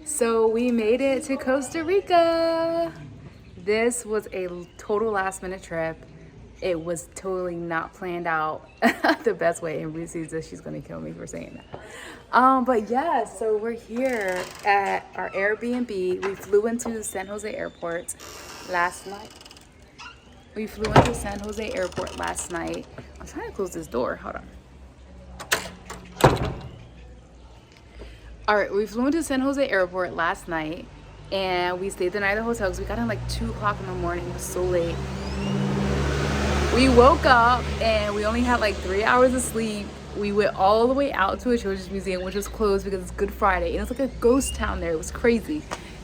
So we made it to Costa Rica. This was a total last minute trip. It was totally not planned out the best way, and Reese says she's gonna kill me for saying that. But yeah, so we're here at our Airbnb. We flew into San Jose Airport last night. I'm trying to close this door. Hold on. All right, we flew into San Jose Airport last night, and we stayed the night at the hotel because we got in like 2 o'clock in the morning. It was so late. We woke up and we only had like 3 hours of sleep. We went all the way out to a children's museum, which was closed because it's Good Friday, and it's like a ghost town there. It was crazy.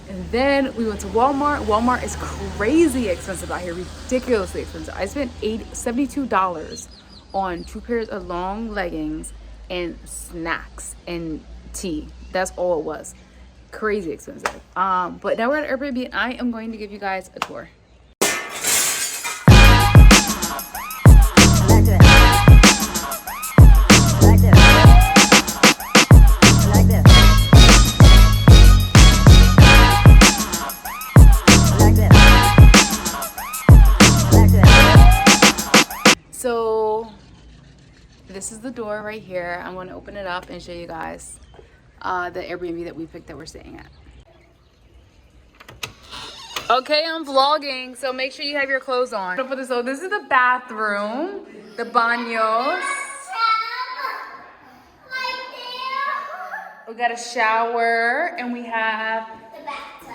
And then we went to Walmart. Walmart is crazy expensive out here, ridiculously expensive. I spent $72 on 2 pairs of long leggings and snacks and tea. That's all it was. Crazy expensive. But now we're at Airbnb, and I am going to give you guys a tour. So this is the door right here. I'm going to open it up and show you guys the Airbnb that we picked that we're staying at. Okay, I'm vlogging, so make sure you have your clothes on. So this is the bathroom, the baños. We got a shower, and we have the bathtub.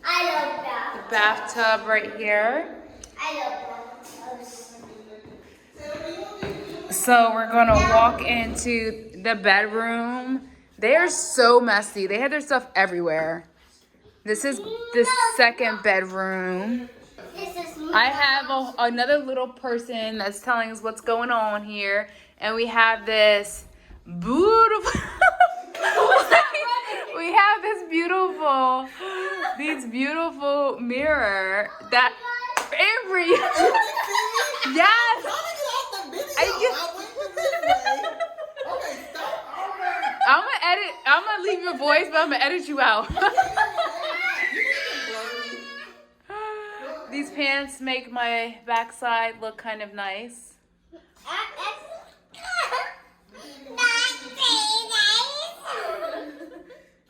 I love bathtub. The bathtub right here. I love bathtubs. So we're gonna walk into the bedroom. They are so messy. They had their stuff everywhere. This is the second bedroom. I have another little person that's telling us what's going on here. And we have this beautiful... we have these beautiful mirror that... Avery! Yes! I'm gonna leave your voice, but I'm gonna edit you out. These pants make my backside look kind of nice.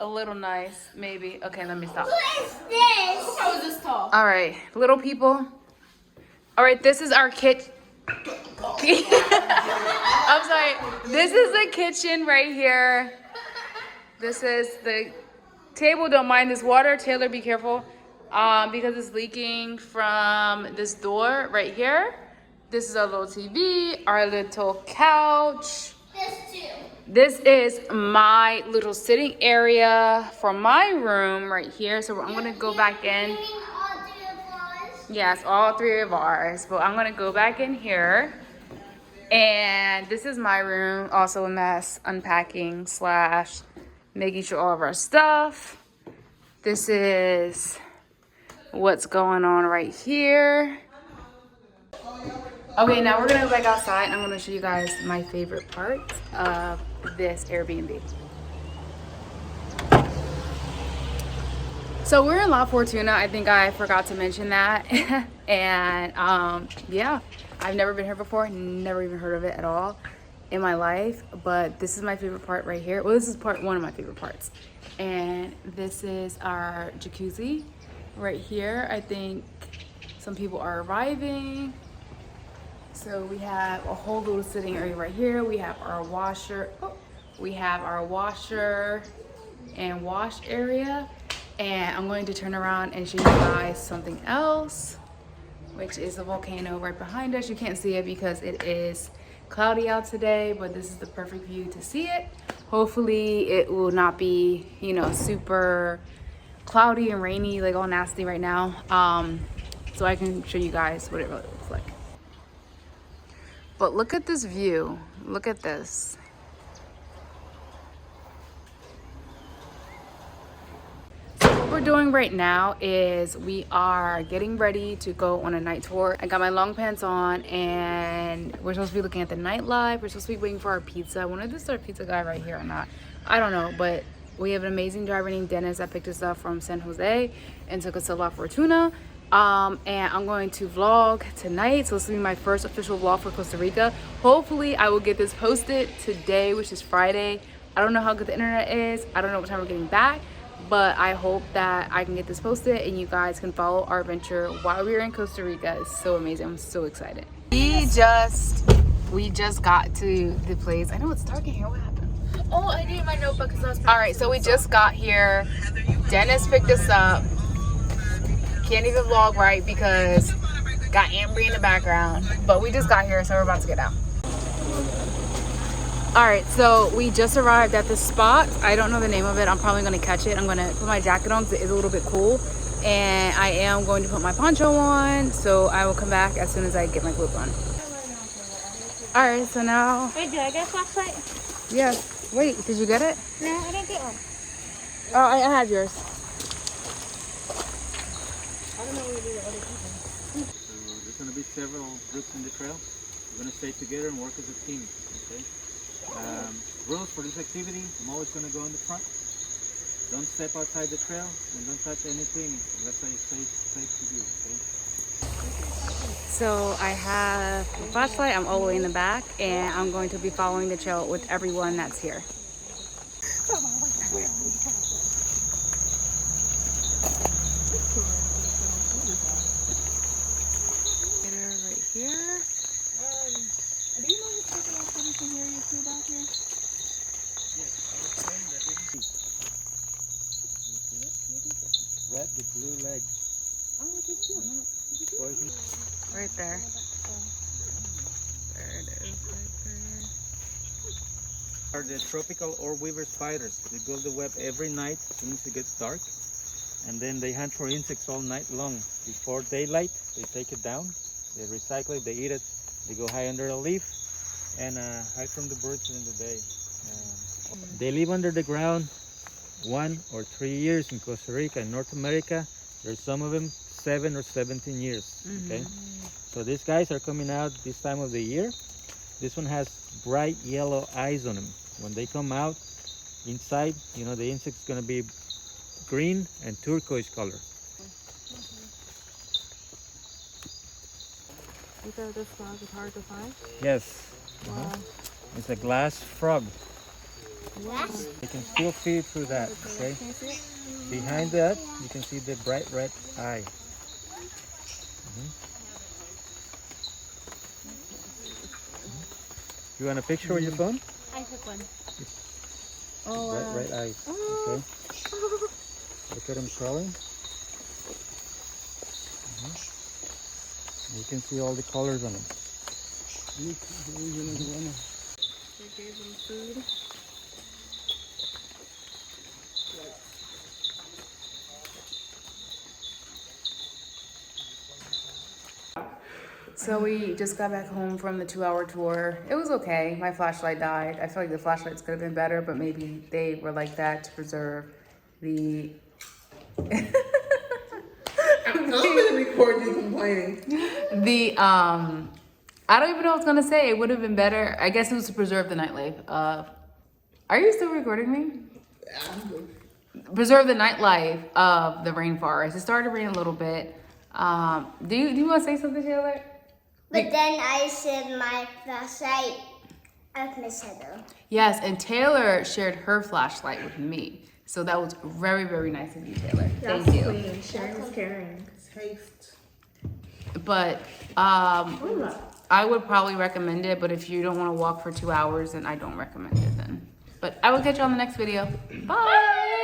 A little nice, maybe. Okay, let me stop. What is this? How is this tall? All right, little people. All right, this is our kitchen. I'm sorry. This is the kitchen right here. This is the table. Don't mind this water. Taylor, be careful. Because it's leaking from this door right here. This is our little TV, our little couch. This is my little sitting area for my room right here. So I'm gonna go back in. Yes, all 3 of ours. But I'm gonna go back in here. And this is my room, also a mess, unpacking / making sure all of our stuff. This is what's going on right here. Okay, now we're gonna go back outside and I'm gonna show you guys my favorite part of this Airbnb. So we're in La Fortuna. I think I forgot to mention that. And yeah, I've never been here before, never even heard of it at all in my life, but this is my favorite part right here. Well, this is one of my favorite parts. And this is our jacuzzi right here. I think some people are arriving. So we have a whole little sitting area right here. We have our washer. We have our washer and wash area. And I'm going to turn around and show you guys something else, which is the volcano right behind us. You can't see it because it is cloudy out today, but this is the perfect view to see it. Hopefully it will not be, you know, super cloudy and rainy, like all nasty right now. So I can show you guys what it really looks like. But look at this view. Look at this. What we're doing right now is we are getting ready to go on a night tour. I got my long pants on and we're supposed to be looking at the nightlife. We're supposed to be waiting for our pizza. I wonder if this is our pizza guy right here or not. I don't know, but We have an amazing driver named Dennis that picked us up from San Jose and took us to La Fortuna. And I'm going to vlog tonight, so this will be my first official vlog for Costa Rica. Hopefully I will get this posted today, which is Friday. I don't know how good the internet is. I don't know what time we're getting back, but I hope that I can get this posted and you guys can follow our adventure while we're in Costa Rica. It's so amazing. I'm so excited. We just got to the place. I know it's dark in here. What happened? Oh, I need my notebook because I was. All right, so we just got here. Dennis picked us up. Can't even vlog right because got Ambry in the background. But we just got here, so we're about to get out. All right, so we just arrived at this spot. I don't know the name of it. I'm probably gonna catch it. I'm gonna put my jacket on because it is a little bit cool. And I am going to put my poncho on. So I will come back as soon as I get my clothes on. All right, so now. Wait, did I get a flashlight? Yes. Wait, did you get it? No, I didn't get one. Oh, I have yours. So there's going to be several groups in the trail. We're going to stay together and work as a team. Okay. Rules for this activity: I'm always going to go in the front. Don't step outside the trail and don't touch anything unless I say safe to do. Okay. So I have a flashlight. I'm all the way in the back, and I'm going to be following the trail with everyone that's here. Right here. Do you know who's taking off so we can hear you too back here? Yes, I was saying that red with blue legs. Oh, okay, cute. Poison. Right there. There it is. Right there. Are the tropical orb weaver spiders. They build the web every night as soon as it gets dark, and then they hunt for insects all night long. Before daylight, they take it down, they recycle it, they eat it, they go hide under a leaf and hide from the birds during the day. They live under the ground 1 or 3 years in Costa Rica. In North America, there's some of them 7 or 17 years. Okay, so these guys are coming out this time of the year. This one has bright yellow eyes on them. When they come out inside, you know, the insect's gonna be green and turquoise color. You said this frog is hard to find? Yes. Wow. It's a glass frog. What? You can still see it through that, okay? Can you see it? Behind that, you can see the bright red eye. You want a picture with your phone? I took one. Oh, wow. Red eyes, okay? Look at them crawling. You can see all the colors on them. They gave them food. So we just got back home from the 2-hour tour. It was okay. My flashlight died. I feel like the flashlights could have been better, but maybe they were like that to preserve the... I'm gonna record you complaining. I don't even know what I was gonna say. It would have been better. I guess it was to preserve the nightlife. Are you still recording me? Preserve the nightlife of the rainforest. It started raining a little bit. Do you want to say something, Taylor? But then I said my flashlight of Miss Heather. Yes, and Taylor shared her flashlight with me. So that was very, very nice of you, Taylor. Thank you. Queen. Sharing is caring. Taste. But I would probably recommend it, but if you don't want to walk for 2 hours, then I don't recommend it then. But I will catch you on the next video. Bye!